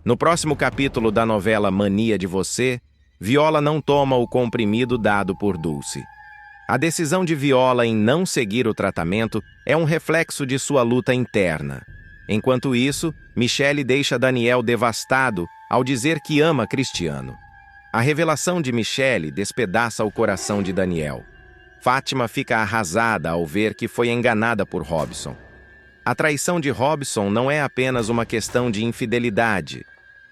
No próximo capítulo da novela Mania de Você, Viola não toma o comprimido dado por Dulce. A decisão de Viola em não seguir o tratamento é um reflexo de sua luta interna. Enquanto isso, Michele deixa Daniel devastado ao dizer que ama Cristiano. A revelação de Michele despedaça o coração de Daniel. Fátima fica arrasada ao ver que foi enganada por Robson. A traição de Robson não é apenas uma questão de infidelidade,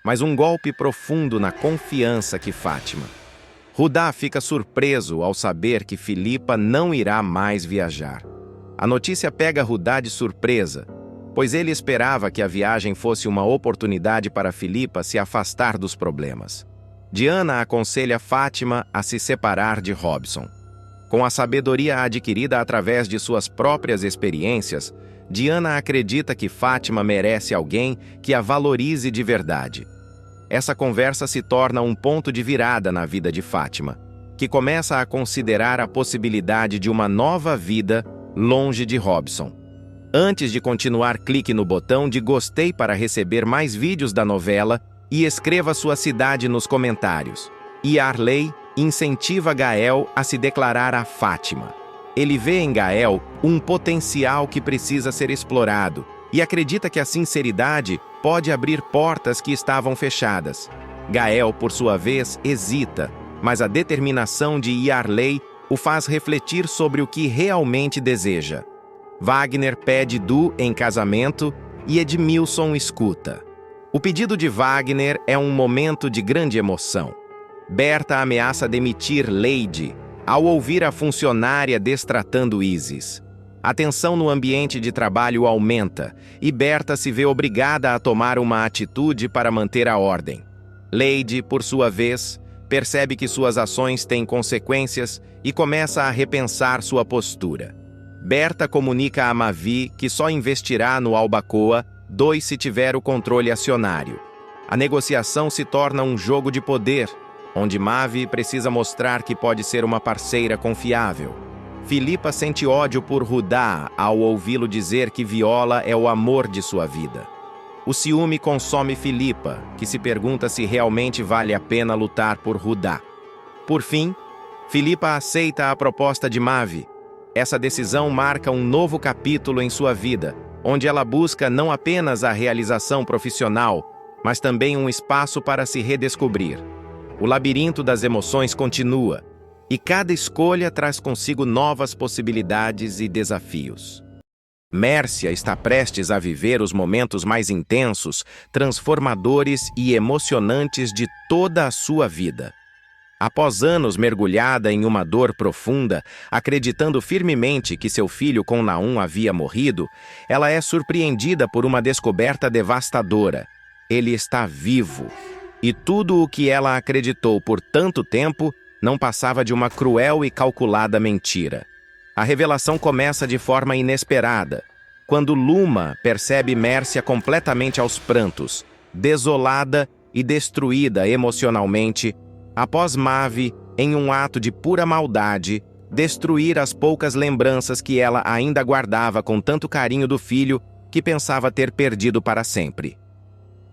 mas um golpe profundo na confiança que Fátima. Rudá fica surpreso ao saber que Filipa não irá mais viajar. A notícia pega Rudá de surpresa, pois ele esperava que a viagem fosse uma oportunidade para Filipa se afastar dos problemas. Diana aconselha Fátima a se separar de Robson. Com a sabedoria adquirida através de suas próprias experiências, Diana acredita que Fátima merece alguém que a valorize de verdade. Essa conversa se torna um ponto de virada na vida de Fátima, que começa a considerar a possibilidade de uma nova vida longe de Robson. Antes de continuar, clique no botão de gostei para receber mais vídeos da novela e escreva sua cidade nos comentários. Yarley incentiva Gael a se declarar a Fátima. Ele vê em Gael um potencial que precisa ser explorado e acredita que a sinceridade pode abrir portas que estavam fechadas. Gael, por sua vez, hesita, mas a determinação de Yarley o faz refletir sobre o que realmente deseja. Wagner pede Du em casamento e Edmilson escuta. O pedido de Wagner é um momento de grande emoção. Berta ameaça demitir Lady ao ouvir a funcionária destratando Isis. A tensão no ambiente de trabalho aumenta e Berta se vê obrigada a tomar uma atitude para manter a ordem. Lady, por sua vez, percebe que suas ações têm consequências e começa a repensar sua postura. Berta comunica a Mavi que só investirá no Albacoa 2 se tiver o controle acionário. A negociação se torna um jogo de poder, onde Mavi precisa mostrar que pode ser uma parceira confiável. Filipa sente ódio por Rudá ao ouvi-lo dizer que Viola é o amor de sua vida. O ciúme consome Filipa, que se pergunta se realmente vale a pena lutar por Rudá. Por fim, Filipa aceita a proposta de Mavi. Essa decisão marca um novo capítulo em sua vida, onde ela busca não apenas a realização profissional, mas também um espaço para se redescobrir. O labirinto das emoções continua, e cada escolha traz consigo novas possibilidades e desafios. Mércia está prestes a viver os momentos mais intensos, transformadores e emocionantes de toda a sua vida. Após anos mergulhada em uma dor profunda, acreditando firmemente que seu filho com Naum havia morrido, ela é surpreendida por uma descoberta devastadora. Ele está vivo. E tudo o que ela acreditou por tanto tempo não passava de uma cruel e calculada mentira. A revelação começa de forma inesperada, quando Luma percebe Mércia completamente aos prantos, desolada e destruída emocionalmente, após Mavi, em um ato de pura maldade, destruir as poucas lembranças que ela ainda guardava com tanto carinho do filho que pensava ter perdido para sempre.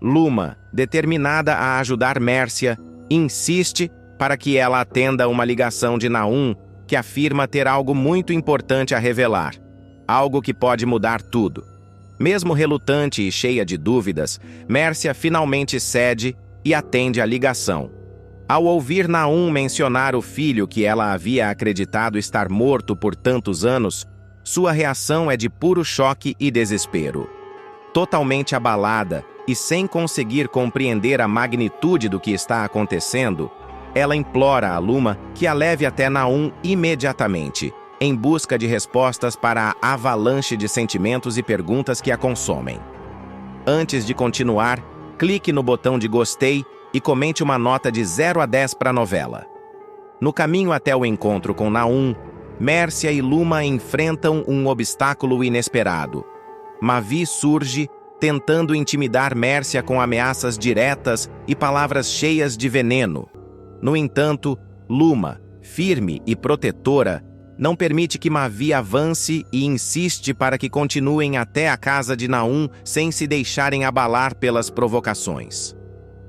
Luma, determinada a ajudar Mércia, insiste para que ela atenda uma ligação de Naum que afirma ter algo muito importante a revelar, algo que pode mudar tudo. Mesmo relutante e cheia de dúvidas, Mércia finalmente cede e atende a ligação. Ao ouvir Naum mencionar o filho que ela havia acreditado estar morto por tantos anos, sua reação é de puro choque e desespero. Totalmente abalada e sem conseguir compreender a magnitude do que está acontecendo, ela implora a Luma que a leve até Naum imediatamente, em busca de respostas para a avalanche de sentimentos e perguntas que a consomem. Antes de continuar, clique no botão de gostei e comente uma nota de 0 a 10 para a novela. No caminho até o encontro com Naum, Mércia e Luma enfrentam um obstáculo inesperado. Mavi surge, tentando intimidar Mércia com ameaças diretas e palavras cheias de veneno. No entanto, Luma, firme e protetora, não permite que Mavi avance e insiste para que continuem até a casa de Naum sem se deixarem abalar pelas provocações.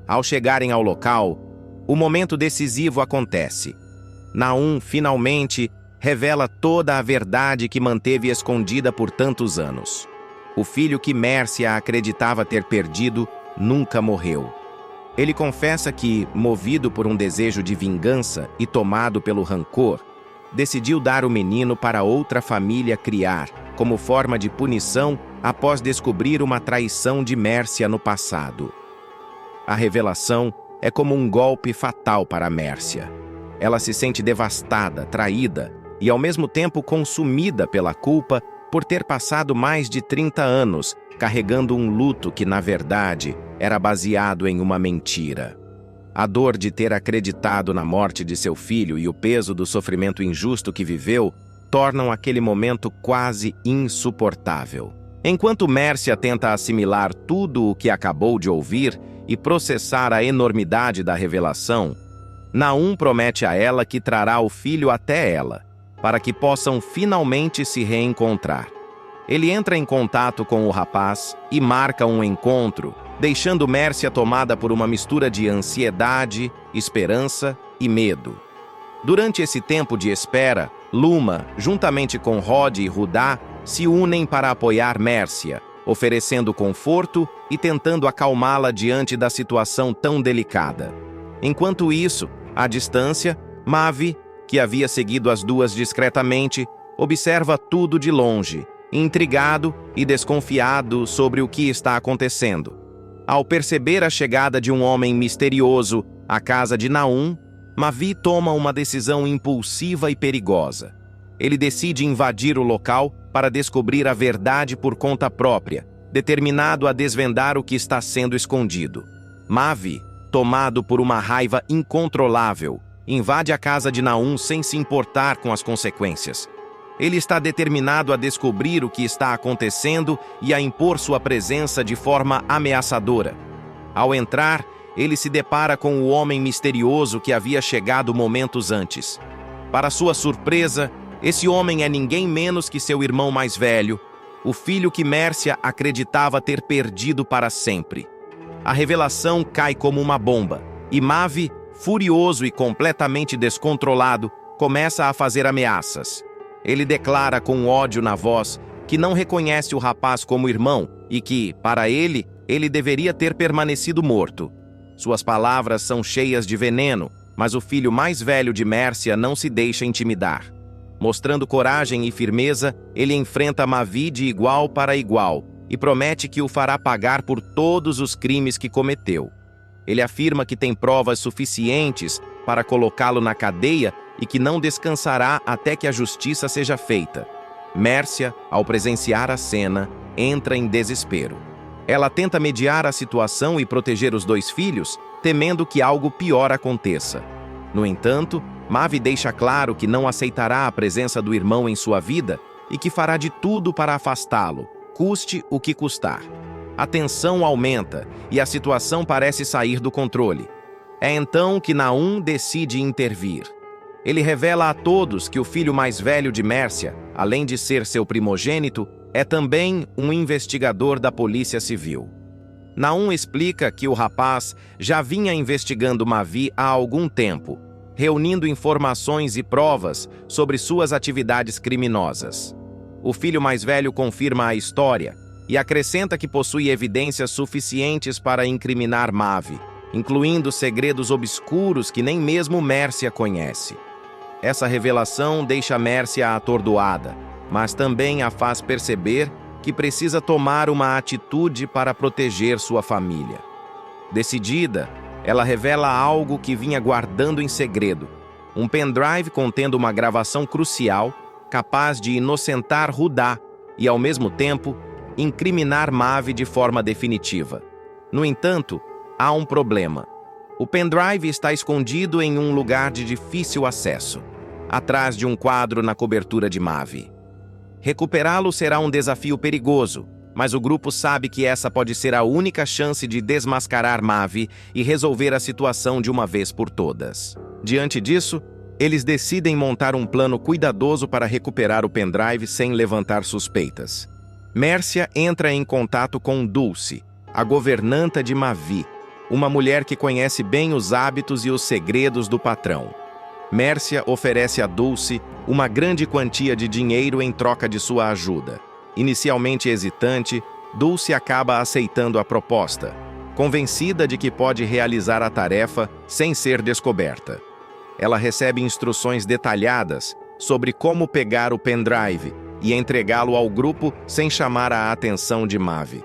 Ao chegarem ao local, o momento decisivo acontece. Nahum, finalmente, revela toda a verdade que manteve escondida por tantos anos. O filho que Mércia acreditava ter perdido nunca morreu. Ele confessa que, movido por um desejo de vingança e tomado pelo rancor, decidiu dar o menino para outra família criar, como forma de punição após descobrir uma traição de Mércia no passado. A revelação é como um golpe fatal para Mércia. Ela se sente devastada, traída e, ao mesmo tempo, consumida pela culpa por ter passado mais de 30 anos carregando um luto que, na verdade, era baseado em uma mentira. A dor de ter acreditado na morte de seu filho e o peso do sofrimento injusto que viveu tornam aquele momento quase insuportável. Enquanto Mércia tenta assimilar tudo o que acabou de ouvir e processar a enormidade da revelação, Nahum promete a ela que trará o filho até ela, para que possam finalmente se reencontrar. Ele entra em contato com o rapaz e marca um encontro, deixando Mércia tomada por uma mistura de ansiedade, esperança e medo. Durante esse tempo de espera, Luma, juntamente com Rod e Rudá, se unem para apoiar Mércia, oferecendo conforto e tentando acalmá-la diante da situação tão delicada. Enquanto isso, à distância, Mavi, que havia seguido as duas discretamente, observa tudo de longe, intrigado e desconfiado sobre o que está acontecendo. Ao perceber a chegada de um homem misterioso à casa de Nahum, Mavi toma uma decisão impulsiva e perigosa. Ele decide invadir o local para descobrir a verdade por conta própria, determinado a desvendar o que está sendo escondido. Mavi, tomado por uma raiva incontrolável, invade a casa de Nahum sem se importar com as consequências. Ele está determinado a descobrir o que está acontecendo e a impor sua presença de forma ameaçadora. Ao entrar, ele se depara com o homem misterioso que havia chegado momentos antes. Para sua surpresa, esse homem é ninguém menos que seu irmão mais velho, o filho que Mércia acreditava ter perdido para sempre. A revelação cai como uma bomba, e Mavi, furioso e completamente descontrolado, começa a fazer ameaças. Ele declara com ódio na voz que não reconhece o rapaz como irmão e que, para ele deveria ter permanecido morto. Suas palavras são cheias de veneno, mas o filho mais velho de Mércia não se deixa intimidar. Mostrando coragem e firmeza, ele enfrenta Mavi de igual para igual e promete que o fará pagar por todos os crimes que cometeu. Ele afirma que tem provas suficientes para colocá-lo na cadeia e que não descansará até que a justiça seja feita. Mércia, ao presenciar a cena, entra em desespero. Ela tenta mediar a situação e proteger os dois filhos, temendo que algo pior aconteça. No entanto, Mavi deixa claro que não aceitará a presença do irmão em sua vida e que fará de tudo para afastá-lo, custe o que custar. A tensão aumenta e a situação parece sair do controle. É então que Nahum decide intervir. Ele revela a todos que o filho mais velho de Mércia, além de ser seu primogênito, é também um investigador da Polícia Civil. Nahum explica que o rapaz já vinha investigando Mavi há algum tempo, reunindo informações e provas sobre suas atividades criminosas. O filho mais velho confirma a história e acrescenta que possui evidências suficientes para incriminar Mavi, incluindo segredos obscuros que nem mesmo Mércia conhece. Essa revelação deixa Mércia atordoada, mas também a faz perceber que precisa tomar uma atitude para proteger sua família. Decidida, ela revela algo que vinha guardando em segredo, um pendrive contendo uma gravação crucial, capaz de inocentar Rudá e, ao mesmo tempo, incriminar Mavi de forma definitiva. No entanto, há um problema. O pendrive está escondido em um lugar de difícil acesso, atrás de um quadro na cobertura de Mavi. Recuperá-lo será um desafio perigoso, mas o grupo sabe que essa pode ser a única chance de desmascarar Mavi e resolver a situação de uma vez por todas. Diante disso, eles decidem montar um plano cuidadoso para recuperar o pendrive sem levantar suspeitas. Mércia entra em contato com Dulce, a governanta de Mavi, uma mulher que conhece bem os hábitos e os segredos do patrão. Mércia oferece a Dulce uma grande quantia de dinheiro em troca de sua ajuda. Inicialmente hesitante, Dulce acaba aceitando a proposta, convencida de que pode realizar a tarefa sem ser descoberta. Ela recebe instruções detalhadas sobre como pegar o pendrive e entregá-lo ao grupo sem chamar a atenção de Mavi.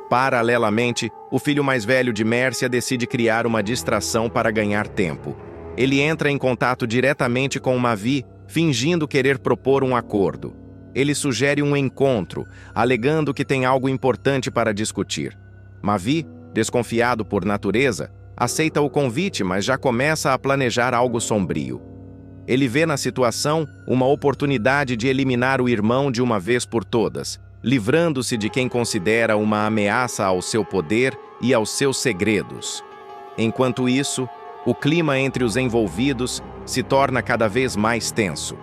Paralelamente, o filho mais velho de Mércia decide criar uma distração para ganhar tempo. Ele entra em contato diretamente com Mavi, fingindo querer propor um acordo. Ele sugere um encontro, alegando que tem algo importante para discutir. Mavi, desconfiado por natureza, aceita o convite, mas já começa a planejar algo sombrio. Ele vê na situação uma oportunidade de eliminar o irmão de uma vez por todas, livrando-se de quem considera uma ameaça ao seu poder e aos seus segredos. Enquanto isso, o clima entre os envolvidos se torna cada vez mais tenso.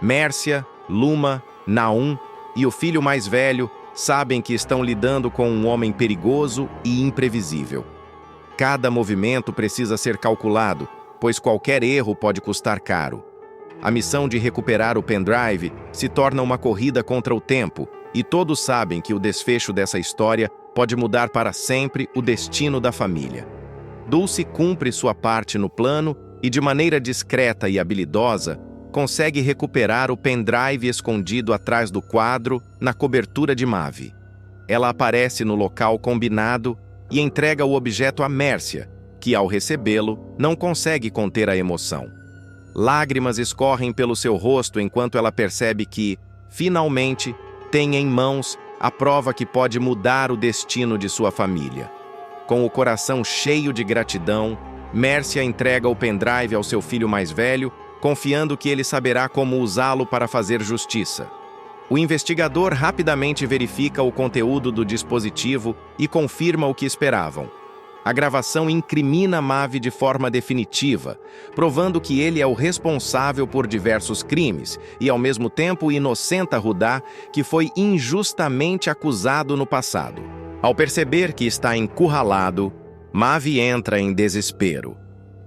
Mércia, Luma, Naum e o filho mais velho sabem que estão lidando com um homem perigoso e imprevisível. Cada movimento precisa ser calculado, pois qualquer erro pode custar caro. A missão de recuperar o pendrive se torna uma corrida contra o tempo, e todos sabem que o desfecho dessa história pode mudar para sempre o destino da família. Dulce cumpre sua parte no plano e, de maneira discreta e habilidosa, consegue recuperar o pendrive escondido atrás do quadro na cobertura de Mavi. Ela aparece no local combinado e entrega o objeto a Mércia, que, ao recebê-lo, não consegue conter a emoção. Lágrimas escorrem pelo seu rosto enquanto ela percebe que, finalmente, tem em mãos a prova que pode mudar o destino de sua família. Com o coração cheio de gratidão, Mércia entrega o pendrive ao seu filho mais velho, confiando que ele saberá como usá-lo para fazer justiça. O investigador rapidamente verifica o conteúdo do dispositivo e confirma o que esperavam. A gravação incrimina Mavi de forma definitiva, provando que ele é o responsável por diversos crimes e, ao mesmo tempo, inocenta Rudá, que foi injustamente acusado no passado. Ao perceber que está encurralado, Mavi entra em desespero.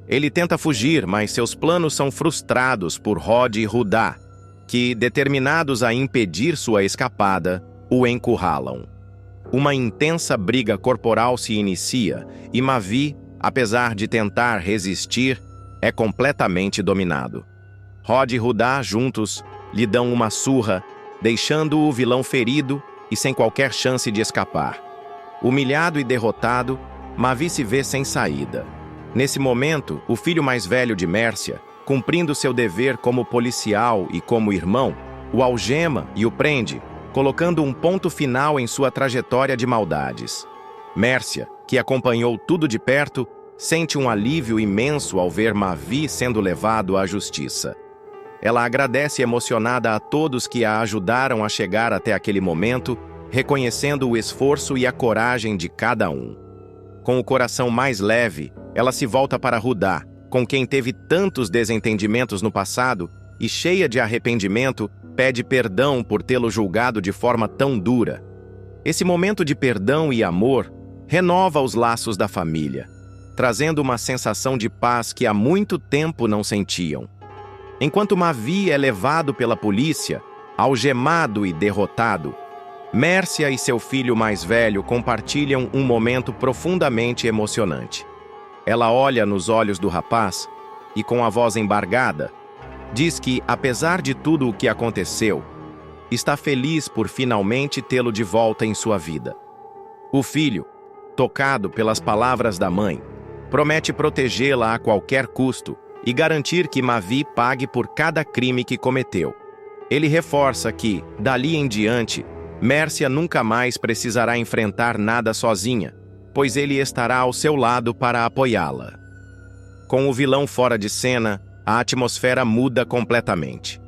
Ele tenta fugir, mas seus planos são frustrados por Rod e Rudá, que, determinados a impedir sua escapada, o encurralam. Uma intensa briga corporal se inicia e Mavi, apesar de tentar resistir, é completamente dominado. Rod e Rudá, juntos, lhe dão uma surra, deixando o vilão ferido e sem qualquer chance de escapar. Humilhado e derrotado, Mavi se vê sem saída. Nesse momento, o filho mais velho de Mércia, cumprindo seu dever como policial e como irmão, o algema e o prende, colocando um ponto final em sua trajetória de maldades. Mércia, que acompanhou tudo de perto, sente um alívio imenso ao ver Mavi sendo levado à justiça. Ela agradece emocionada a todos que a ajudaram a chegar até aquele momento, reconhecendo o esforço e a coragem de cada um. Com o coração mais leve, ela se volta para Rudá, com quem teve tantos desentendimentos no passado, e cheia de arrependimento, pede perdão por tê-lo julgado de forma tão dura. Esse momento de perdão e amor renova os laços da família, trazendo uma sensação de paz que há muito tempo não sentiam. Enquanto Mavi é levado pela polícia, algemado e derrotado, Mércia e seu filho mais velho compartilham um momento profundamente emocionante. Ela olha nos olhos do rapaz e, com a voz embargada, diz que, apesar de tudo o que aconteceu, está feliz por finalmente tê-lo de volta em sua vida. O filho, tocado pelas palavras da mãe, promete protegê-la a qualquer custo e garantir que Mavi pague por cada crime que cometeu. Ele reforça que, dali em diante, Mércia nunca mais precisará enfrentar nada sozinha, pois ele estará ao seu lado para apoiá-la. Com o vilão fora de cena, a atmosfera muda completamente.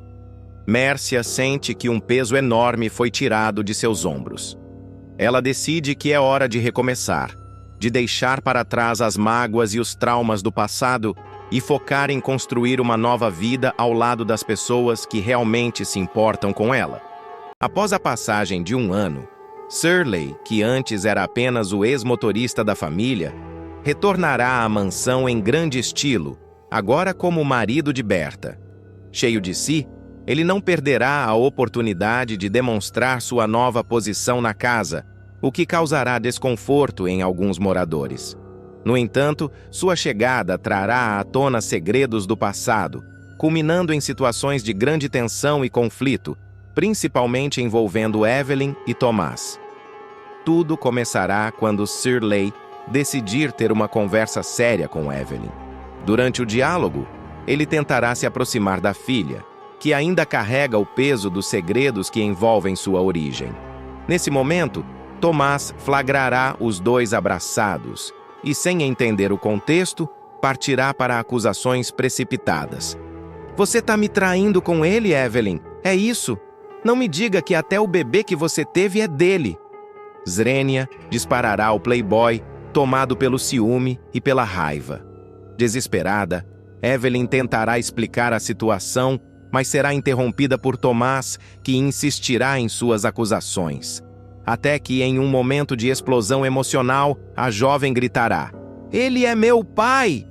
Mércia sente que um peso enorme foi tirado de seus ombros. Ela decide que é hora de recomeçar, de deixar para trás as mágoas e os traumas do passado e focar em construir uma nova vida ao lado das pessoas que realmente se importam com ela. Após a passagem de um ano, Shirley, que antes era apenas o ex-motorista da família, retornará à mansão em grande estilo, agora como marido de Berta. Cheio de si, ele não perderá a oportunidade de demonstrar sua nova posição na casa, o que causará desconforto em alguns moradores. No entanto, sua chegada trará à tona segredos do passado, culminando em situações de grande tensão e conflito, principalmente envolvendo Evelyn e Tomás. Tudo começará quando Sir Leigh decidir ter uma conversa séria com Evelyn. Durante o diálogo, ele tentará se aproximar da filha, que ainda carrega o peso dos segredos que envolvem sua origem. Nesse momento, Tomás flagrará os dois abraçados e, sem entender o contexto, partirá para acusações precipitadas. Você tá me traindo com ele, Evelyn? É isso? Não me diga que até o bebê que você teve é dele. Zrenia disparará ao playboy, tomado pelo ciúme e pela raiva. Desesperada, Evelyn tentará explicar a situação, mas será interrompida por Tomás, que insistirá em suas acusações. Até que, em um momento de explosão emocional, a jovem gritará: "Ele é meu pai!"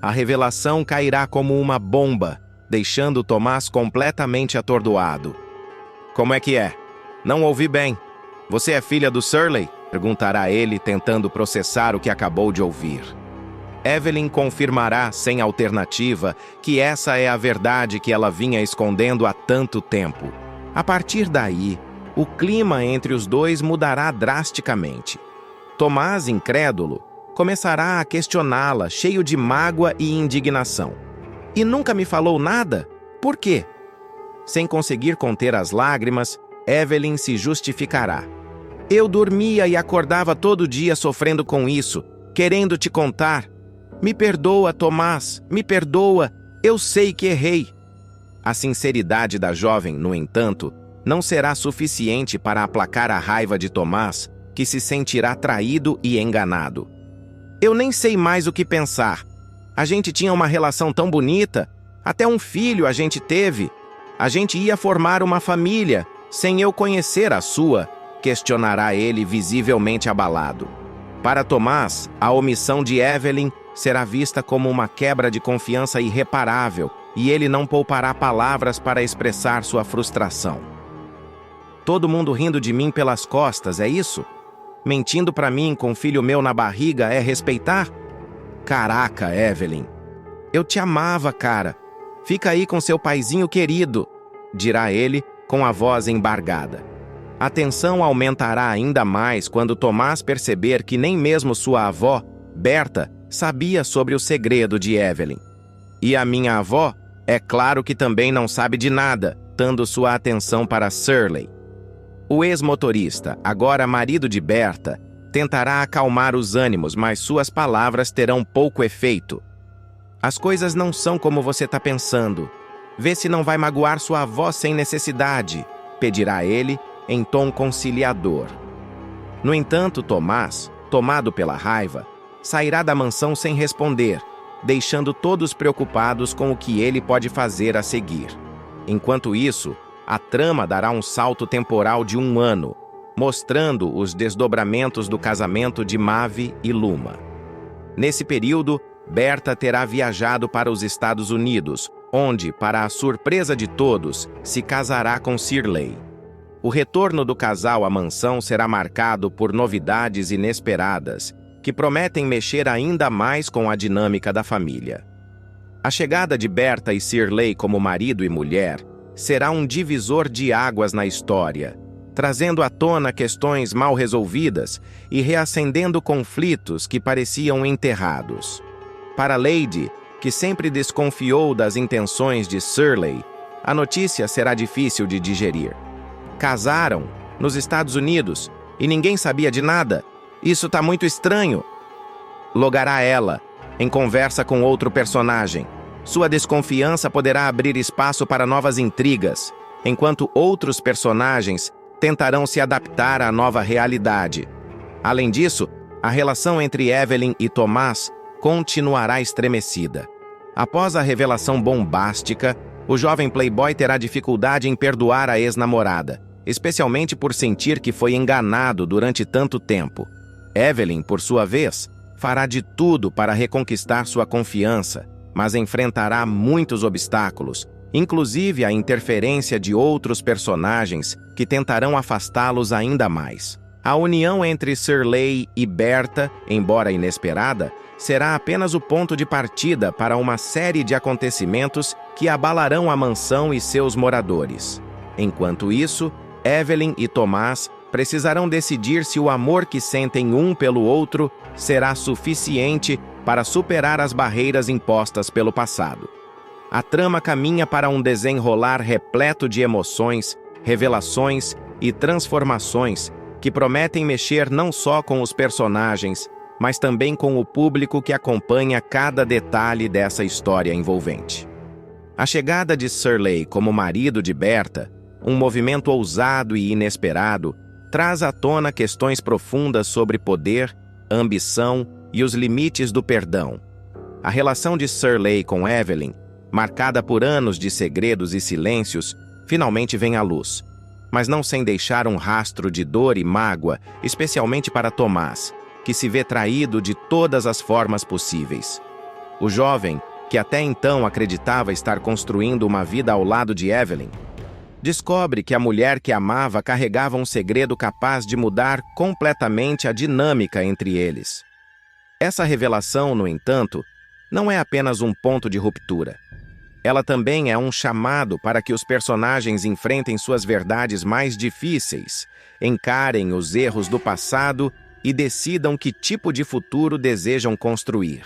A revelação cairá como uma bomba, deixando Tomás completamente atordoado. Como é que é? Não ouvi bem. Você é filha do Sir Leigh? Perguntará ele, tentando processar o que acabou de ouvir. Evelyn confirmará, sem alternativa, que essa é a verdade que ela vinha escondendo há tanto tempo. A partir daí, o clima entre os dois mudará drasticamente. Tomás, incrédulo, começará a questioná-la, cheio de mágoa e indignação. E nunca me falou nada? Por quê? Sem conseguir conter as lágrimas, Evelyn se justificará. Eu dormia e acordava todo dia sofrendo com isso, querendo te contar. Me perdoa, Tomás, me perdoa, eu sei que errei. A sinceridade da jovem, no entanto, não será suficiente para aplacar a raiva de Tomás, que se sentirá traído e enganado. Eu nem sei mais o que pensar. A gente tinha uma relação tão bonita, até um filho a gente teve. A gente ia formar uma família, sem eu conhecer a sua, questionará ele visivelmente abalado. Para Tomás, a omissão de Evelyn será vista como uma quebra de confiança irreparável e ele não poupará palavras para expressar sua frustração. Todo mundo rindo de mim pelas costas, é isso? Mentindo para mim com filho meu na barriga é respeitar? Caraca, Evelyn. Eu te amava, cara. Fica aí com seu paizinho querido, dirá ele com a voz embargada. A tensão aumentará ainda mais quando Tomás perceber que nem mesmo sua avó, Berta, sabia sobre o segredo de Evelyn. E a minha avó, é claro que também não sabe de nada, dando sua atenção para Sir Leigh. O ex-motorista, agora marido de Berta, tentará acalmar os ânimos, mas suas palavras terão pouco efeito. As coisas não são como você está pensando. Vê se não vai magoar sua avó sem necessidade, pedirá ele em tom conciliador. No entanto, Tomás, tomado pela raiva, sairá da mansão sem responder, deixando todos preocupados com o que ele pode fazer a seguir. Enquanto isso, a trama dará um salto temporal de 1 ano, mostrando os desdobramentos do casamento de Maeve e Luma. Nesse período, Berta terá viajado para os Estados Unidos, onde, para a surpresa de todos, se casará com Sir Leigh. O retorno do casal à mansão será marcado por novidades inesperadas, que prometem mexer ainda mais com a dinâmica da família. A chegada de Berta e Sir Leigh como marido e mulher será um divisor de águas na história, trazendo à tona questões mal resolvidas e reacendendo conflitos que pareciam enterrados. Para Lady, que sempre desconfiou das intenções de Sir Leigh, a notícia será difícil de digerir. Casaram nos Estados Unidos e ninguém sabia de nada. Isso tá muito estranho. Logará ela, em conversa com outro personagem. Sua desconfiança poderá abrir espaço para novas intrigas, enquanto outros personagens tentarão se adaptar à nova realidade. Além disso, a relação entre Evelyn e Tomás continuará estremecida. Após a revelação bombástica, o jovem playboy terá dificuldade em perdoar a ex-namorada, especialmente por sentir que foi enganado durante tanto tempo. Evelyn, por sua vez, fará de tudo para reconquistar sua confiança, mas enfrentará muitos obstáculos, inclusive a interferência de outros personagens que tentarão afastá-los ainda mais. A união entre Shirley e Bertha, embora inesperada, será apenas o ponto de partida para uma série de acontecimentos que abalarão a mansão e seus moradores. Enquanto isso, Evelyn e Tomás precisarão decidir se o amor que sentem um pelo outro será suficiente para superar as barreiras impostas pelo passado. A trama caminha para um desenrolar repleto de emoções, revelações e transformações que prometem mexer não só com os personagens, mas também com o público que acompanha cada detalhe dessa história envolvente. A chegada de Shirley como marido de Bertha, um movimento ousado e inesperado, traz à tona questões profundas sobre poder, ambição e os limites do perdão. A relação de Shirley com Evelyn, marcada por anos de segredos e silêncios, finalmente vem à luz, mas não sem deixar um rastro de dor e mágoa, especialmente para Tomás, que se vê traído de todas as formas possíveis. O jovem, que até então acreditava estar construindo uma vida ao lado de Evelyn, descobre que a mulher que amava carregava um segredo capaz de mudar completamente a dinâmica entre eles. Essa revelação, no entanto, não é apenas um ponto de ruptura. Ela também é um chamado para que os personagens enfrentem suas verdades mais difíceis, encarem os erros do passado e decidam que tipo de futuro desejam construir.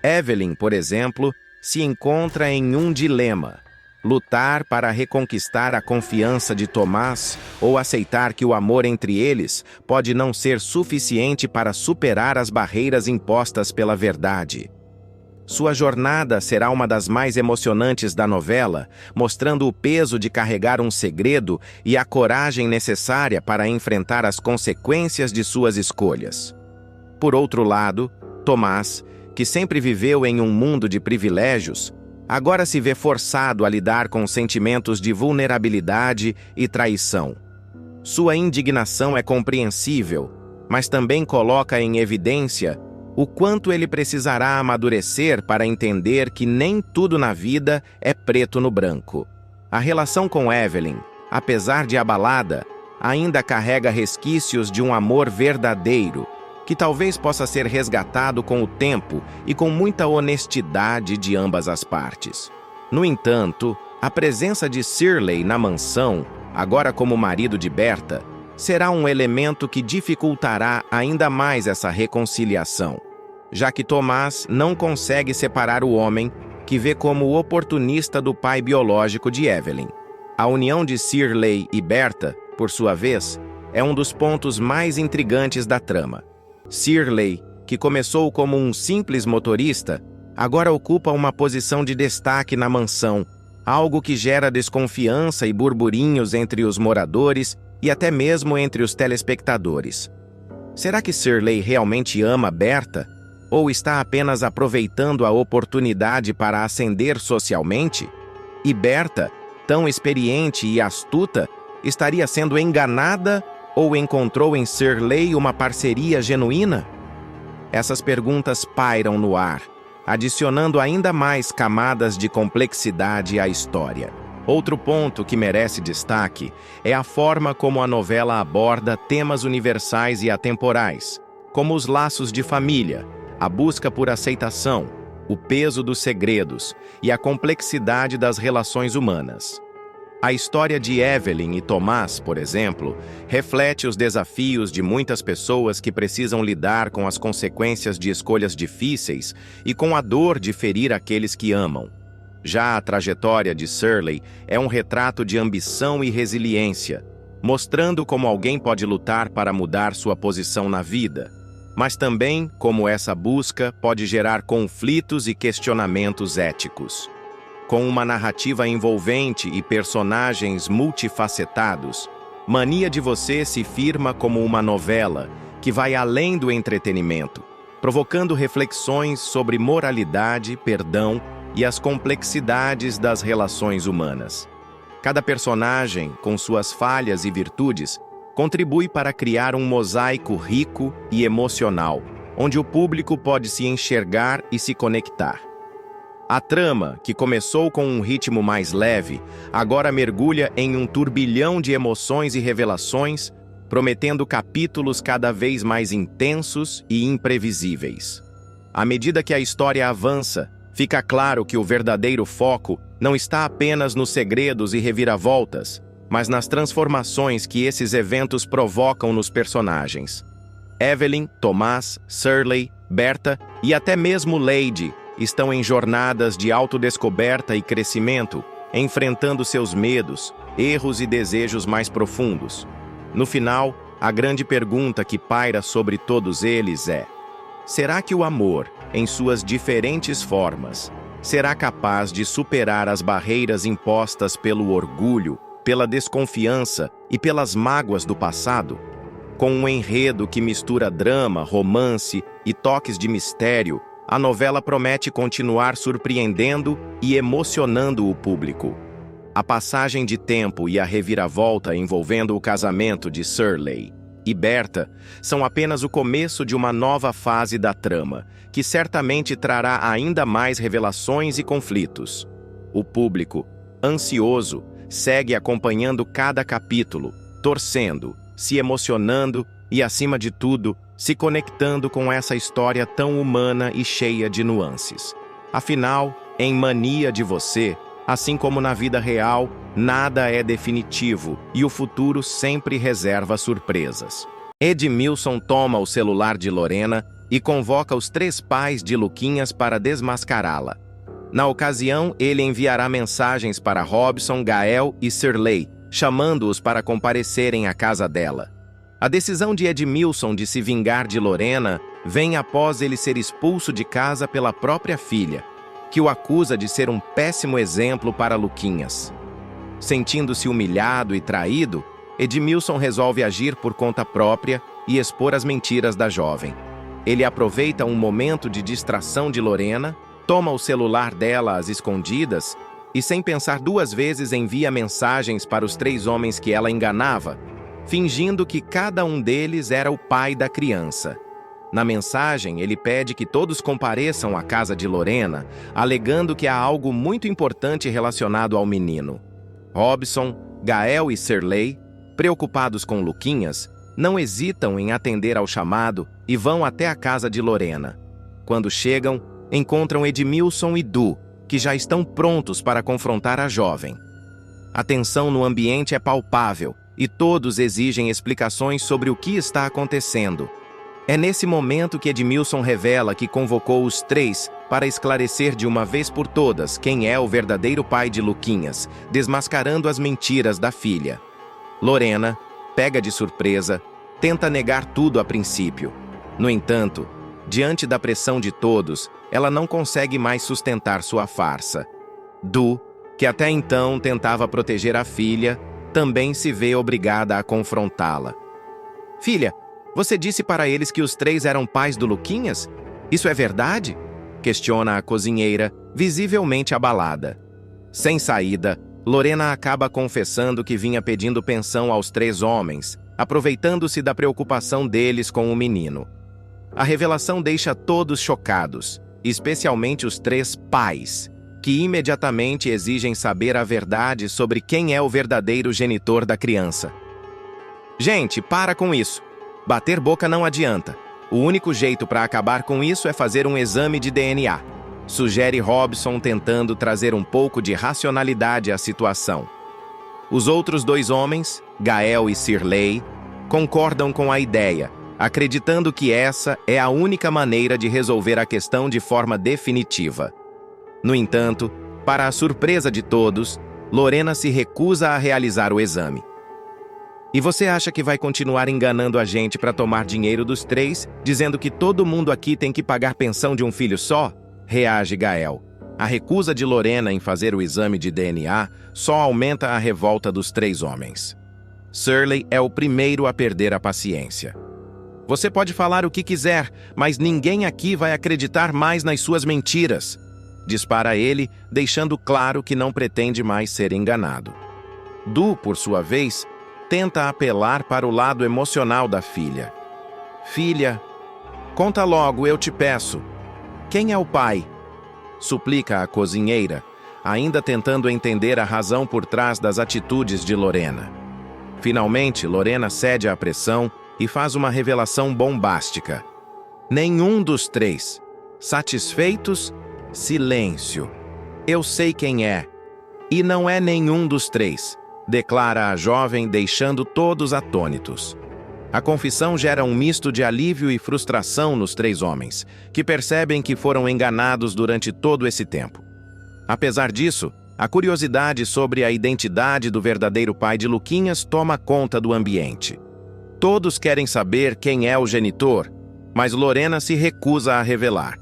Evelyn, por exemplo, se encontra em um dilema: lutar para reconquistar a confiança de Tomás ou aceitar que o amor entre eles pode não ser suficiente para superar as barreiras impostas pela verdade. Sua jornada será uma das mais emocionantes da novela, mostrando o peso de carregar um segredo e a coragem necessária para enfrentar as consequências de suas escolhas. Por outro lado, Tomás, que sempre viveu em um mundo de privilégios, agora se vê forçado a lidar com sentimentos de vulnerabilidade e traição. Sua indignação é compreensível, mas também coloca em evidência o quanto ele precisará amadurecer para entender que nem tudo na vida é preto no branco. A relação com Evelyn, apesar de abalada, ainda carrega resquícios de um amor verdadeiro, que talvez possa ser resgatado com o tempo e com muita honestidade de ambas as partes. No entanto, a presença de Shirley na mansão, agora como marido de Bertha, será um elemento que dificultará ainda mais essa reconciliação, já que Tomás não consegue separar o homem que vê como o oportunista do pai biológico de Evelyn. A união de Shirley e Bertha, por sua vez, é um dos pontos mais intrigantes da trama. Shirley, que começou como um simples motorista, agora ocupa uma posição de destaque na mansão, algo que gera desconfiança e burburinhos entre os moradores e até mesmo entre os telespectadores. Será que Shirley realmente ama Bertha? Ou está apenas aproveitando a oportunidade para ascender socialmente? E Bertha, tão experiente e astuta, estaria sendo enganada ou encontrou em Shirley uma parceria genuína? Essas perguntas pairam no ar, adicionando ainda mais camadas de complexidade à história. Outro ponto que merece destaque é a forma como a novela aborda temas universais e atemporais, como os laços de família, a busca por aceitação, o peso dos segredos e a complexidade das relações humanas. A história de Evelyn e Tomás, por exemplo, reflete os desafios de muitas pessoas que precisam lidar com as consequências de escolhas difíceis e com a dor de ferir aqueles que amam. Já a trajetória de Shirley é um retrato de ambição e resiliência, mostrando como alguém pode lutar para mudar sua posição na vida, mas também como essa busca pode gerar conflitos e questionamentos éticos. Com uma narrativa envolvente e personagens multifacetados, Mania de Você se firma como uma novela que vai além do entretenimento, provocando reflexões sobre moralidade, perdão e as complexidades das relações humanas. Cada personagem, com suas falhas e virtudes, contribui para criar um mosaico rico e emocional, onde o público pode se enxergar e se conectar. A trama, que começou com um ritmo mais leve, agora mergulha em um turbilhão de emoções e revelações, prometendo capítulos cada vez mais intensos e imprevisíveis. À medida que a história avança, fica claro que o verdadeiro foco não está apenas nos segredos e reviravoltas, mas nas transformações que esses eventos provocam nos personagens. Evelyn, Tomás, Shirley, Berta e até mesmo Lady estão em jornadas de autodescoberta e crescimento, enfrentando seus medos, erros e desejos mais profundos. No final, a grande pergunta que paira sobre todos eles é: será que o amor, em suas diferentes formas, será capaz de superar as barreiras impostas pelo orgulho, pela desconfiança e pelas mágoas do passado? Com um enredo que mistura drama, romance e toques de mistério, a novela promete continuar surpreendendo e emocionando o público. A passagem de tempo e a reviravolta envolvendo o casamento de Shirley e Berta são apenas o começo de uma nova fase da trama, que certamente trará ainda mais revelações e conflitos. O público, ansioso, segue acompanhando cada capítulo, torcendo, se emocionando e, acima de tudo, se conectando com essa história tão humana e cheia de nuances. Afinal, em Mania de Você, assim como na vida real, nada é definitivo e o futuro sempre reserva surpresas. Edmilson toma o celular de Lorena e convoca os 3 pais de Luquinhas para desmascará-la. Na ocasião, ele enviará mensagens para Robson, Gael e Shirley, chamando-os para comparecerem à casa dela. A decisão de Edmilson de se vingar de Lorena vem após ele ser expulso de casa pela própria filha, que o acusa de ser um péssimo exemplo para Luquinhas. Sentindo-se humilhado e traído, Edmilson resolve agir por conta própria e expor as mentiras da jovem. Ele aproveita um momento de distração de Lorena, toma o celular dela às escondidas e, sem pensar 2 vezes, envia mensagens para os 3 homens que ela enganava, fingindo que cada um deles era o pai da criança. Na mensagem, ele pede que todos compareçam à casa de Lorena, alegando que há algo muito importante relacionado ao menino. Robson, Gael e Shirley, preocupados com Luquinhas, não hesitam em atender ao chamado e vão até a casa de Lorena. Quando chegam, encontram Edmilson e Du, que já estão prontos para confrontar a jovem. A tensão no ambiente é palpável e todos exigem explicações sobre o que está acontecendo. É nesse momento que Edmilson revela que convocou os 3 para esclarecer de uma vez por todas quem é o verdadeiro pai de Luquinhas, desmascarando as mentiras da filha. Lorena, pega de surpresa, tenta negar tudo a princípio. No entanto, diante da pressão de todos, ela não consegue mais sustentar sua farsa. Du, que até então tentava proteger a filha, também se vê obrigada a confrontá-la. Filha, você disse para eles que os 3 eram pais do Luquinhas? Isso é verdade? Questiona a cozinheira, visivelmente abalada. Sem saída, Lorena acaba confessando que vinha pedindo pensão aos 3 homens, aproveitando-se da preocupação deles com o menino. A revelação deixa todos chocados, especialmente os 3 pais, que imediatamente exigem saber a verdade sobre quem é o verdadeiro genitor da criança. Gente, para com isso. Bater boca não adianta. O único jeito para acabar com isso é fazer um exame de DNA, sugere Robson, tentando trazer um pouco de racionalidade à situação. Os outros 2 homens, Gael e Shirley, concordam com a ideia, acreditando que essa é a única maneira de resolver a questão de forma definitiva. No entanto, para a surpresa de todos, Lorena se recusa a realizar o exame. E você acha que vai continuar enganando a gente para tomar dinheiro dos 3, dizendo que todo mundo aqui tem que pagar pensão de um filho só? Reage Gael. A recusa de Lorena em fazer o exame de DNA só aumenta a revolta dos 3 homens. Shirley é o primeiro a perder a paciência. Você pode falar o que quiser, mas ninguém aqui vai acreditar mais nas suas mentiras, dispara ele, deixando claro que não pretende mais ser enganado. Du, por sua vez, tenta apelar para o lado emocional da filha. Filha, Conta logo, eu te peço. Quem é o pai? Suplica a cozinheira, ainda tentando entender a razão por trás das atitudes de Lorena. Finalmente, Lorena cede à pressão e faz uma revelação bombástica. Nenhum dos três. Satisfeitos? Silêncio. Eu sei quem é. E não é nenhum dos três, declara a jovem, deixando todos atônitos. A confissão gera um misto de alívio e frustração nos três homens, que percebem que foram enganados durante todo esse tempo. Apesar disso, a curiosidade sobre a identidade do verdadeiro pai de Luquinhas toma conta do ambiente. Todos querem saber quem é o genitor, mas Lorena se recusa a revelar.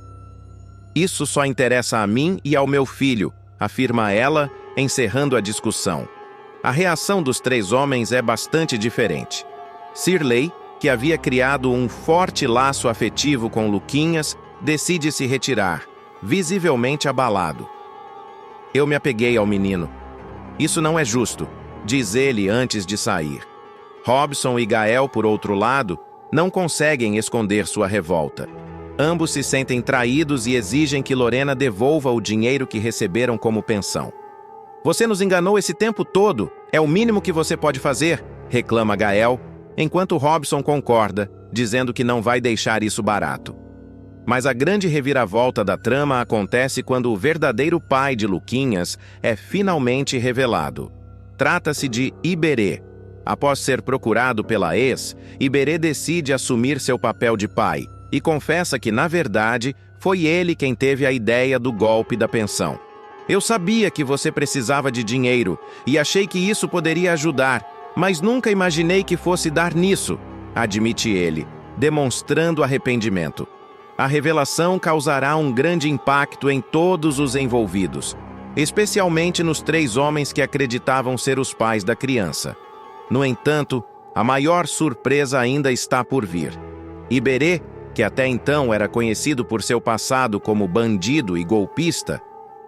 Isso só interessa a mim e ao meu filho, afirma ela, encerrando a discussão. A reação dos três homens é bastante diferente. Shirley, que havia criado um forte laço afetivo com Luquinhas, decide se retirar, visivelmente abalado. Eu me apeguei ao menino. Isso não é justo, diz ele antes de sair. Robson e Gael, por outro lado, não conseguem esconder sua revolta. Ambos se sentem traídos e exigem que Lorena devolva o dinheiro que receberam como pensão. Você nos enganou esse tempo todo, é o mínimo que você pode fazer, reclama Gael, enquanto Robson concorda, dizendo que não vai deixar isso barato. Mas a grande reviravolta da trama acontece quando o verdadeiro pai de Luquinhas é finalmente revelado. Trata-se de Iberê. Após ser procurado pela ex, Iberê decide assumir seu papel de pai e confessa que, na verdade, foi ele quem teve a ideia do golpe da pensão. Eu sabia que você precisava de dinheiro e achei que isso poderia ajudar, mas nunca imaginei que fosse dar nisso, admite ele, demonstrando arrependimento. A revelação causará um grande impacto em todos os envolvidos, especialmente nos três homens que acreditavam ser os pais da criança. No entanto, a maior surpresa ainda está por vir. Iberê, que até então era conhecido por seu passado como bandido e golpista,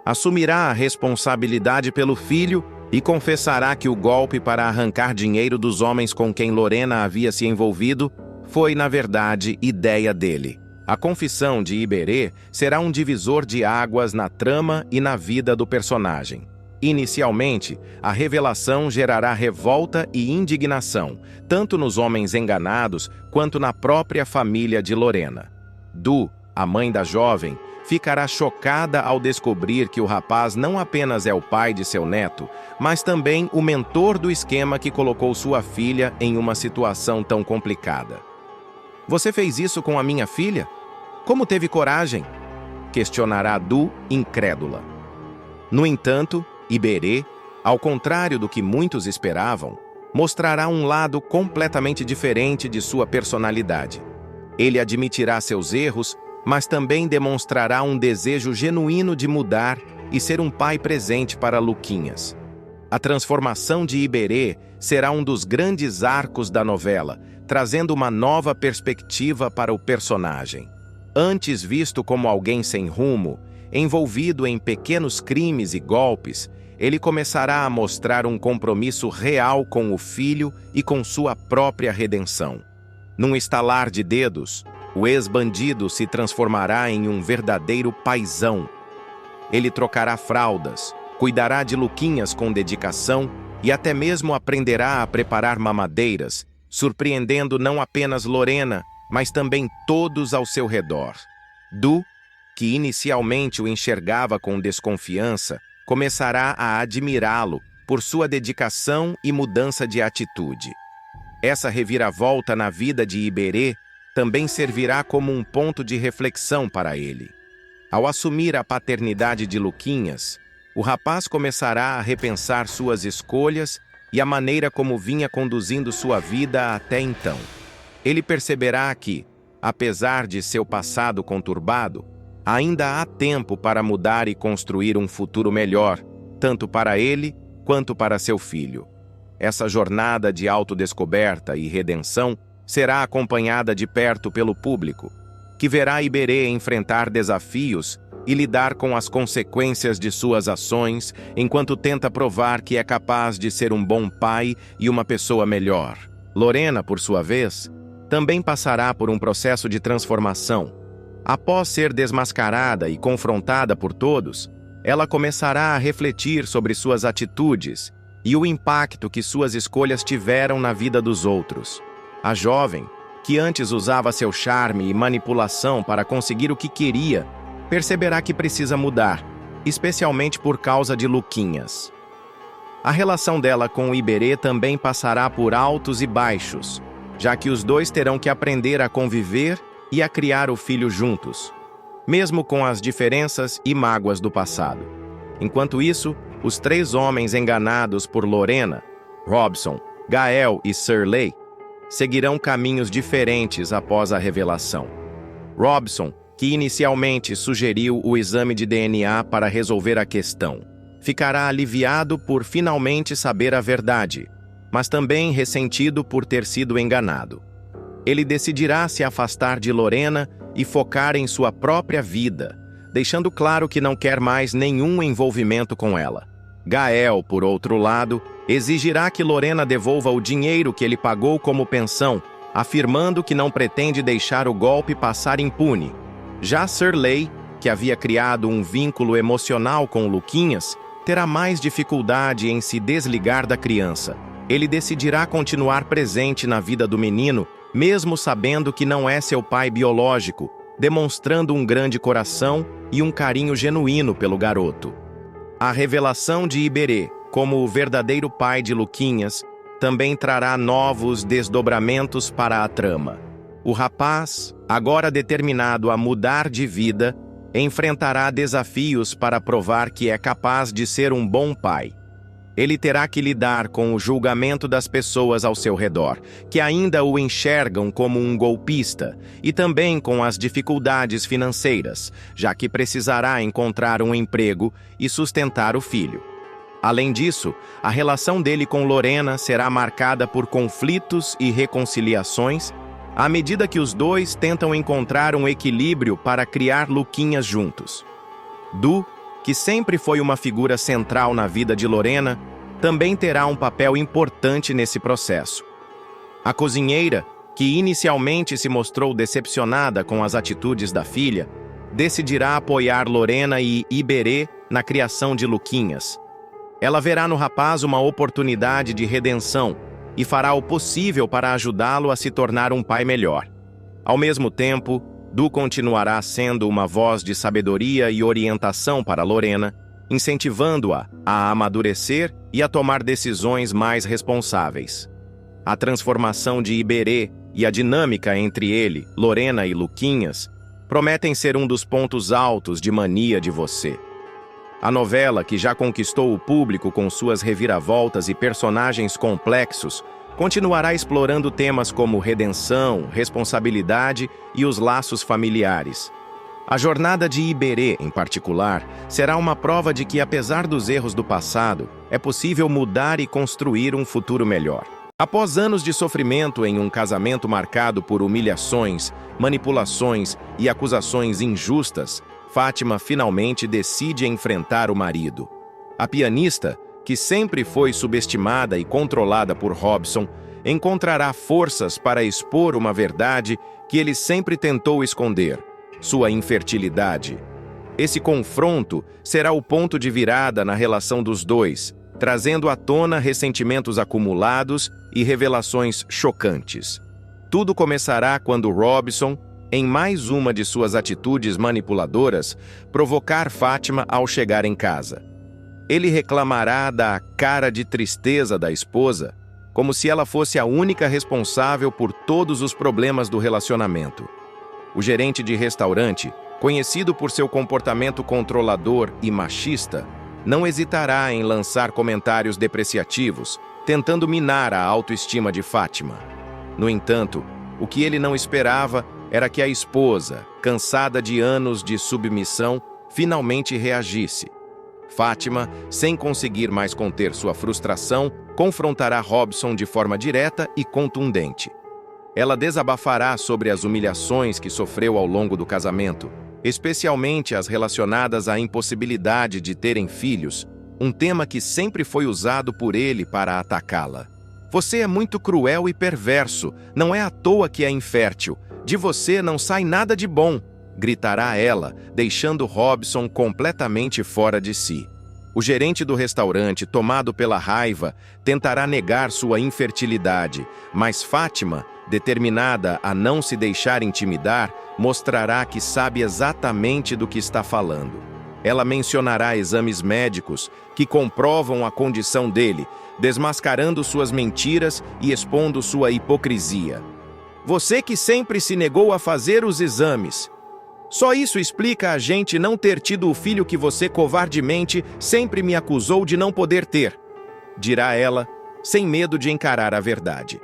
assumirá a responsabilidade pelo filho e confessará que o golpe para arrancar dinheiro dos homens com quem Lorena havia se envolvido foi, na verdade, ideia dele. A confissão de Iberê será um divisor de águas na trama e na vida do personagem. Inicialmente, a revelação gerará revolta e indignação, tanto nos homens enganados quanto na própria família de Lorena. Du, a mãe da jovem, ficará chocada ao descobrir que o rapaz não apenas é o pai de seu neto, mas também o mentor do esquema que colocou sua filha em uma situação tão complicada. Você fez isso com a minha filha? Como teve coragem? Questionará Du, incrédula. No entanto, Iberê, ao contrário do que muitos esperavam, mostrará um lado completamente diferente de sua personalidade. Ele admitirá seus erros, mas também demonstrará um desejo genuíno de mudar e ser um pai presente para Luquinhas. A transformação de Iberê será um dos grandes arcos da novela, trazendo uma nova perspectiva para o personagem. Antes visto como alguém sem rumo, envolvido em pequenos crimes e golpes, ele começará a mostrar um compromisso real com o filho e com sua própria redenção. Num estalar de dedos, o ex-bandido se transformará em um verdadeiro paizão. Ele trocará fraldas, cuidará de Luquinhas com dedicação e até mesmo aprenderá a preparar mamadeiras, surpreendendo não apenas Lorena, mas também todos ao seu redor. Du, que inicialmente o enxergava com desconfiança, começará a admirá-lo por sua dedicação e mudança de atitude. Essa reviravolta na vida de Iberê também servirá como um ponto de reflexão para ele. Ao assumir a paternidade de Luquinhas, o rapaz começará a repensar suas escolhas e a maneira como vinha conduzindo sua vida até então. Ele perceberá que, apesar de seu passado conturbado, ainda há tempo para mudar e construir um futuro melhor, tanto para ele quanto para seu filho. Essa jornada de autodescoberta e redenção será acompanhada de perto pelo público, que verá Iberê enfrentar desafios e lidar com as consequências de suas ações, enquanto tenta provar que é capaz de ser um bom pai e uma pessoa melhor. Lorena, por sua vez, também passará por um processo de transformação. Após ser desmascarada e confrontada por todos, ela começará a refletir sobre suas atitudes e o impacto que suas escolhas tiveram na vida dos outros. A jovem, que antes usava seu charme e manipulação para conseguir o que queria, perceberá que precisa mudar, especialmente por causa de Luquinhas. A relação dela com o Iberê também passará por altos e baixos, já que os dois terão que aprender a conviver e a criar o filho juntos, mesmo com as diferenças e mágoas do passado. Enquanto isso, os três homens enganados por Lorena, Robson, Gael e Shirley, seguirão caminhos diferentes após a revelação. Robson, que inicialmente sugeriu o exame de DNA para resolver a questão, ficará aliviado por finalmente saber a verdade, mas também ressentido por ter sido enganado. Ele decidirá se afastar de Lorena e focar em sua própria vida, deixando claro que não quer mais nenhum envolvimento com ela. Gael, por outro lado, exigirá que Lorena devolva o dinheiro que ele pagou como pensão, afirmando que não pretende deixar o golpe passar impune. Já Shirley, que havia criado um vínculo emocional com Luquinhas, terá mais dificuldade em se desligar da criança. Ele decidirá continuar presente na vida do menino, mesmo sabendo que não é seu pai biológico, demonstrando um grande coração e um carinho genuíno pelo garoto. A revelação de Iberê como o verdadeiro pai de Luquinhas também trará novos desdobramentos para a trama. O rapaz, agora determinado a mudar de vida, enfrentará desafios para provar que é capaz de ser um bom pai. Ele terá que lidar com o julgamento das pessoas ao seu redor, que ainda o enxergam como um golpista, e também com as dificuldades financeiras, já que precisará encontrar um emprego e sustentar o filho. Além disso, a relação dele com Lorena será marcada por conflitos e reconciliações, à medida que os dois tentam encontrar um equilíbrio para criar Luquinhas juntos. Du, que sempre foi uma figura central na vida de Lorena, também terá um papel importante nesse processo. A cozinheira, que inicialmente se mostrou decepcionada com as atitudes da filha, decidirá apoiar Lorena e Iberê na criação de Luquinhas. Ela verá no rapaz uma oportunidade de redenção e fará o possível para ajudá-lo a se tornar um pai melhor. Ao mesmo tempo, Du continuará sendo uma voz de sabedoria e orientação para Lorena, incentivando-a a amadurecer e a tomar decisões mais responsáveis. A transformação de Iberê e a dinâmica entre ele, Lorena e Luquinhas prometem ser um dos pontos altos de Mania de Você. A novela, que já conquistou o público com suas reviravoltas e personagens complexos, continuará explorando temas como redenção, responsabilidade e os laços familiares. A jornada de Iberê, em particular, será uma prova de que, apesar dos erros do passado, é possível mudar e construir um futuro melhor. Após anos de sofrimento em um casamento marcado por humilhações, manipulações e acusações injustas, Fátima finalmente decide enfrentar o marido. A pianista, que sempre foi subestimada e controlada por Robson, encontrará forças para expor uma verdade que ele sempre tentou esconder: sua infertilidade. Esse confronto será o ponto de virada na relação dos dois, trazendo à tona ressentimentos acumulados e revelações chocantes. Tudo começará quando Robson, em mais uma de suas atitudes manipuladoras, provocar Fátima ao chegar em casa. Ele reclamará da cara de tristeza da esposa, como se ela fosse a única responsável por todos os problemas do relacionamento. O gerente de restaurante, conhecido por seu comportamento controlador e machista, não hesitará em lançar comentários depreciativos, tentando minar a autoestima de Fátima. No entanto, o que ele não esperava era que a esposa, cansada de anos de submissão, finalmente reagisse. Fátima, sem conseguir mais conter sua frustração, confrontará Robson de forma direta e contundente. Ela desabafará sobre as humilhações que sofreu ao longo do casamento, especialmente as relacionadas à impossibilidade de terem filhos, um tema que sempre foi usado por ele para atacá-la. Você é muito cruel e perverso, não é à toa que é infértil. De você não sai nada de bom, gritará ela, deixando Robson completamente fora de si. O gerente do restaurante, tomado pela raiva, tentará negar sua infertilidade, mas Fátima, determinada a não se deixar intimidar, mostrará que sabe exatamente do que está falando. Ela mencionará exames médicos que comprovam a condição dele, desmascarando suas mentiras e expondo sua hipocrisia. Você que sempre se negou a fazer os exames. Só isso explica a gente não ter tido o filho que você covardemente sempre me acusou de não poder ter, dirá ela, sem medo de encarar a verdade.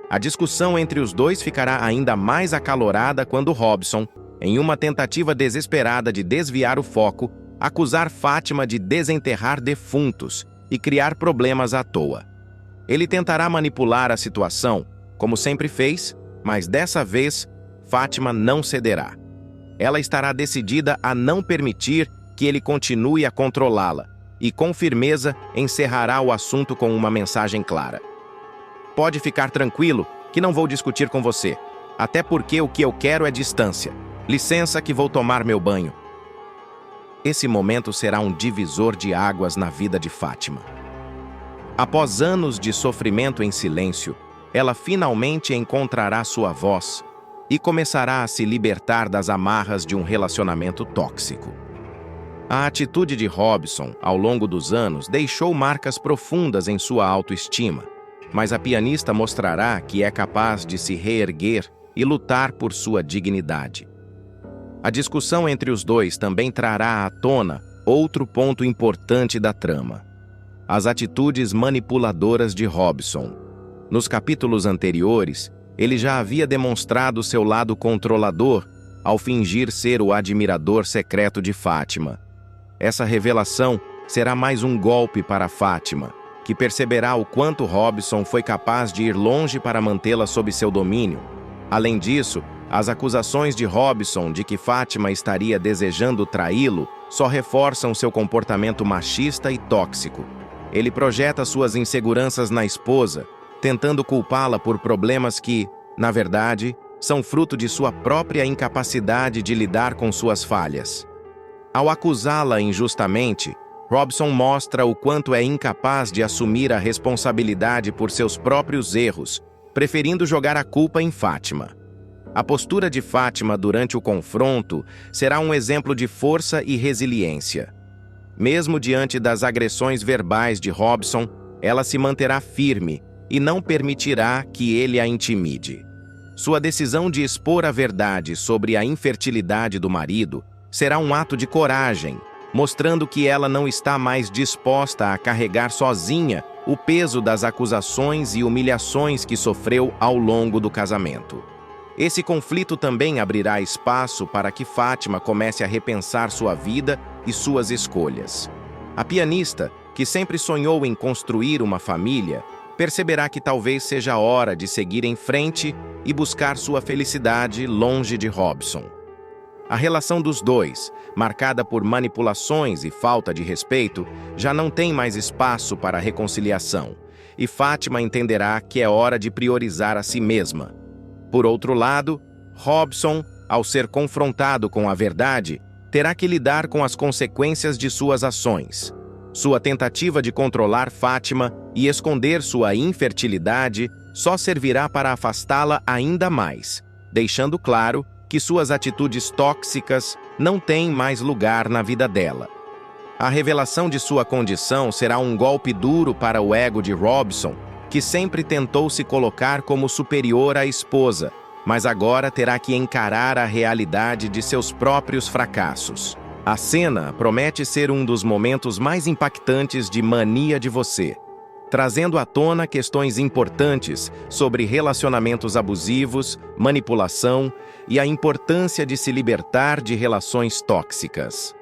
A discussão entre os dois ficará ainda mais acalorada quando Robson, em uma tentativa desesperada de desviar o foco, acusar Fátima de desenterrar defuntos e criar problemas à toa. Ele tentará manipular a situação, como sempre fez, mas dessa vez, Fátima não cederá. Ela estará decidida a não permitir que ele continue a controlá-la e, com firmeza, encerrará o assunto com uma mensagem clara. Pode ficar tranquilo que não vou discutir com você, até porque o que eu quero é distância. Licença que vou tomar meu banho. Esse momento será um divisor de águas na vida de Fátima. Após anos de sofrimento em silêncio, ela finalmente encontrará sua voz e começará a se libertar das amarras de um relacionamento tóxico. A atitude de Robson, ao longo dos anos, deixou marcas profundas em sua autoestima, mas a pianista mostrará que é capaz de se reerguer e lutar por sua dignidade. A discussão entre os dois também trará à tona outro ponto importante da trama: as atitudes manipuladoras de Robson. Nos capítulos anteriores, ele já havia demonstrado seu lado controlador ao fingir ser o admirador secreto de Fátima. Essa revelação será mais um golpe para Fátima, que perceberá o quanto Robson foi capaz de ir longe para mantê-la sob seu domínio. Além disso, as acusações de Robson de que Fátima estaria desejando traí-lo só reforçam seu comportamento machista e tóxico. Ele projeta suas inseguranças na esposa, tentando culpá-la por problemas que, na verdade, são fruto de sua própria incapacidade de lidar com suas falhas. Ao acusá-la injustamente, Robson mostra o quanto é incapaz de assumir a responsabilidade por seus próprios erros, preferindo jogar a culpa em Fátima. A postura de Fátima durante o confronto será um exemplo de força e resiliência. Mesmo diante das agressões verbais de Robson, ela se manterá firme e não permitirá que ele a intimide. Sua decisão de expor a verdade sobre a infertilidade do marido será um ato de coragem, mostrando que ela não está mais disposta a carregar sozinha o peso das acusações e humilhações que sofreu ao longo do casamento. Esse conflito também abrirá espaço para que Fátima comece a repensar sua vida e suas escolhas. A pianista, que sempre sonhou em construir uma família, perceberá que talvez seja a hora de seguir em frente e buscar sua felicidade longe de Robson. A relação dos dois, marcada por manipulações e falta de respeito, já não tem mais espaço para reconciliação, e Fátima entenderá que é hora de priorizar a si mesma. Por outro lado, Robson, ao ser confrontado com a verdade, terá que lidar com as consequências de suas ações. Sua tentativa de controlar Fátima e esconder sua infertilidade só servirá para afastá-la ainda mais, deixando claro que suas atitudes tóxicas não têm mais lugar na vida dela. A revelação de sua condição será um golpe duro para o ego de Robson, que sempre tentou se colocar como superior à esposa, mas agora terá que encarar a realidade de seus próprios fracassos. A cena promete ser um dos momentos mais impactantes de Mania de Você, trazendo à tona questões importantes sobre relacionamentos abusivos, manipulação e a importância de se libertar de relações tóxicas.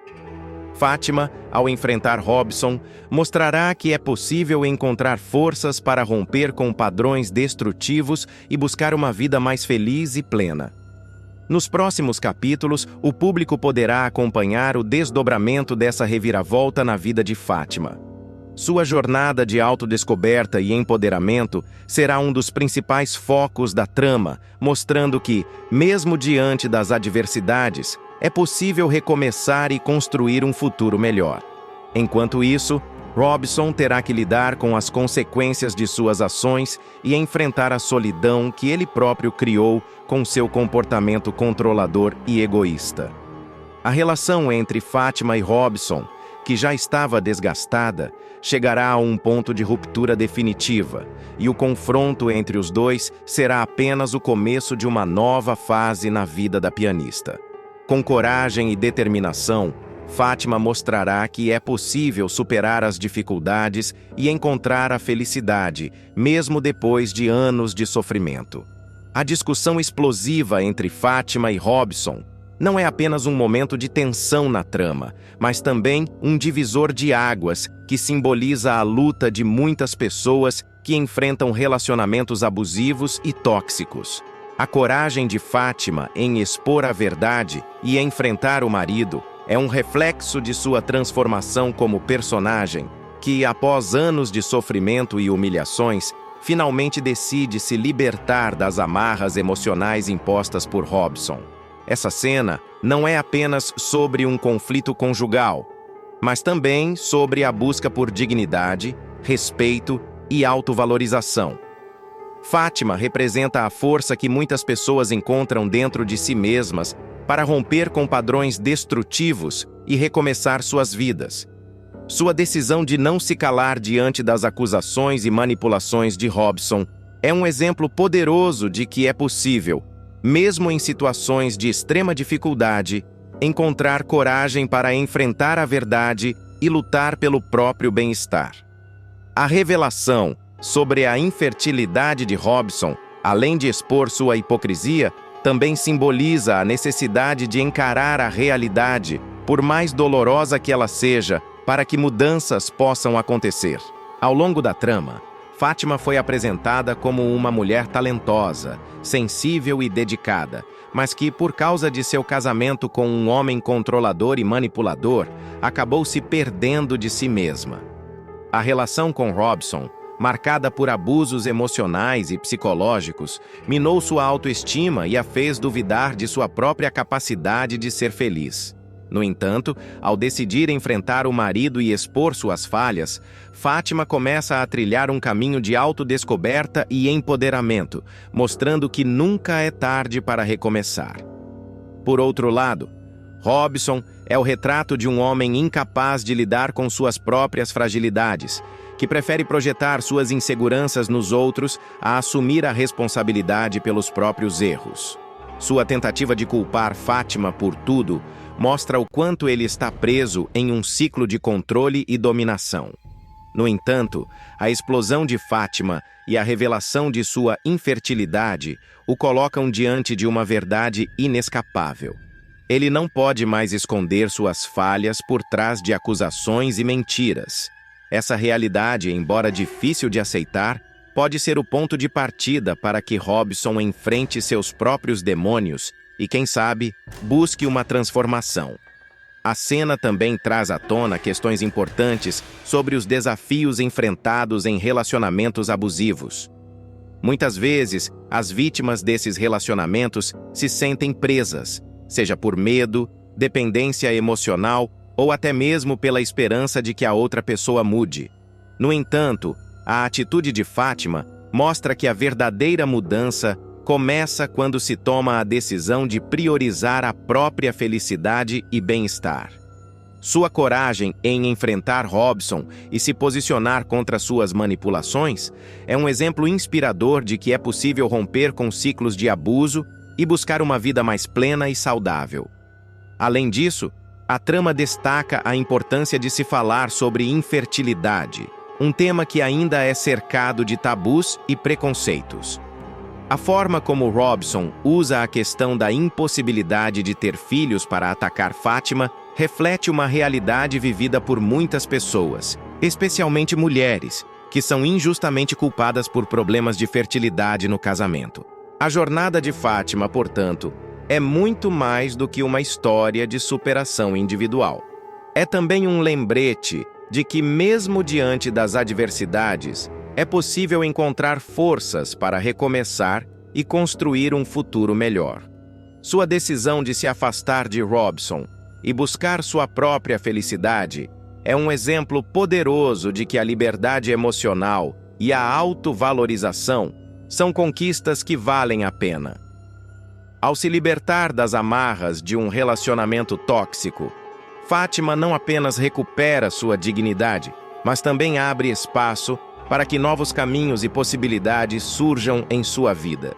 Fátima, ao enfrentar Robson, mostrará que é possível encontrar forças para romper com padrões destrutivos e buscar uma vida mais feliz e plena. Nos próximos capítulos, o público poderá acompanhar o desdobramento dessa reviravolta na vida de Fátima. Sua jornada de autodescoberta e empoderamento será um dos principais focos da trama, mostrando que, mesmo diante das adversidades, é possível recomeçar e construir um futuro melhor. Enquanto isso, Robson terá que lidar com as consequências de suas ações e enfrentar a solidão que ele próprio criou com seu comportamento controlador e egoísta. A relação entre Fátima e Robson, que já estava desgastada, chegará a um ponto de ruptura definitiva, e o confronto entre os dois será apenas o começo de uma nova fase na vida da pianista. Com coragem e determinação, Fátima mostrará que é possível superar as dificuldades e encontrar a felicidade, mesmo depois de anos de sofrimento. A discussão explosiva entre Fátima e Robson não é apenas um momento de tensão na trama, mas também um divisor de águas que simboliza a luta de muitas pessoas que enfrentam relacionamentos abusivos e tóxicos. A coragem de Fátima em expor a verdade e enfrentar o marido é um reflexo de sua transformação como personagem, que, após anos de sofrimento e humilhações, finalmente decide se libertar das amarras emocionais impostas por Robson. Essa cena não é apenas sobre um conflito conjugal, mas também sobre a busca por dignidade, respeito e autovalorização. Fátima representa a força que muitas pessoas encontram dentro de si mesmas para romper com padrões destrutivos e recomeçar suas vidas. Sua decisão de não se calar diante das acusações e manipulações de Robson é um exemplo poderoso de que é possível, mesmo em situações de extrema dificuldade, encontrar coragem para enfrentar a verdade e lutar pelo próprio bem-estar. A revelação sobre a infertilidade de Robson, além de expor sua hipocrisia, também simboliza a necessidade de encarar a realidade, por mais dolorosa que ela seja, para que mudanças possam acontecer. Ao longo da trama, Fátima foi apresentada como uma mulher talentosa, sensível e dedicada, mas que, por causa de seu casamento com um homem controlador e manipulador, acabou se perdendo de si mesma. A relação com Robson, marcada por abusos emocionais e psicológicos, minou sua autoestima e a fez duvidar de sua própria capacidade de ser feliz. No entanto, ao decidir enfrentar o marido e expor suas falhas, Fátima começa a trilhar um caminho de autodescoberta e empoderamento, mostrando que nunca é tarde para recomeçar. Por outro lado, Robson é o retrato de um homem incapaz de lidar com suas próprias fragilidades, que prefere projetar suas inseguranças nos outros a assumir a responsabilidade pelos próprios erros. Sua tentativa de culpar Fátima por tudo mostra o quanto ele está preso em um ciclo de controle e dominação. No entanto, a explosão de Fátima e a revelação de sua infertilidade o colocam diante de uma verdade inescapável. Ele não pode mais esconder suas falhas por trás de acusações e mentiras. Essa realidade, embora difícil de aceitar, pode ser o ponto de partida para que Robson enfrente seus próprios demônios e, quem sabe, busque uma transformação. A cena também traz à tona questões importantes sobre os desafios enfrentados em relacionamentos abusivos. Muitas vezes, as vítimas desses relacionamentos se sentem presas, seja por medo, dependência emocional ou até mesmo pela esperança de que a outra pessoa mude. No entanto, a atitude de Fátima mostra que a verdadeira mudança começa quando se toma a decisão de priorizar a própria felicidade e bem-estar. Sua coragem em enfrentar Robson e se posicionar contra suas manipulações é um exemplo inspirador de que é possível romper com ciclos de abuso e buscar uma vida mais plena e saudável. Além disso, a trama destaca a importância de se falar sobre infertilidade, um tema que ainda é cercado de tabus e preconceitos. A forma como Robson usa a questão da impossibilidade de ter filhos para atacar Fátima reflete uma realidade vivida por muitas pessoas, especialmente mulheres, que são injustamente culpadas por problemas de fertilidade no casamento. A jornada de Fátima, portanto, é muito mais do que uma história de superação individual. É também um lembrete de que, mesmo diante das adversidades, é possível encontrar forças para recomeçar e construir um futuro melhor. Sua decisão de se afastar de Robson e buscar sua própria felicidade é um exemplo poderoso de que a liberdade emocional e a autovalorização são conquistas que valem a pena. Ao se libertar das amarras de um relacionamento tóxico, Fátima não apenas recupera sua dignidade, mas também abre espaço para que novos caminhos e possibilidades surjam em sua vida.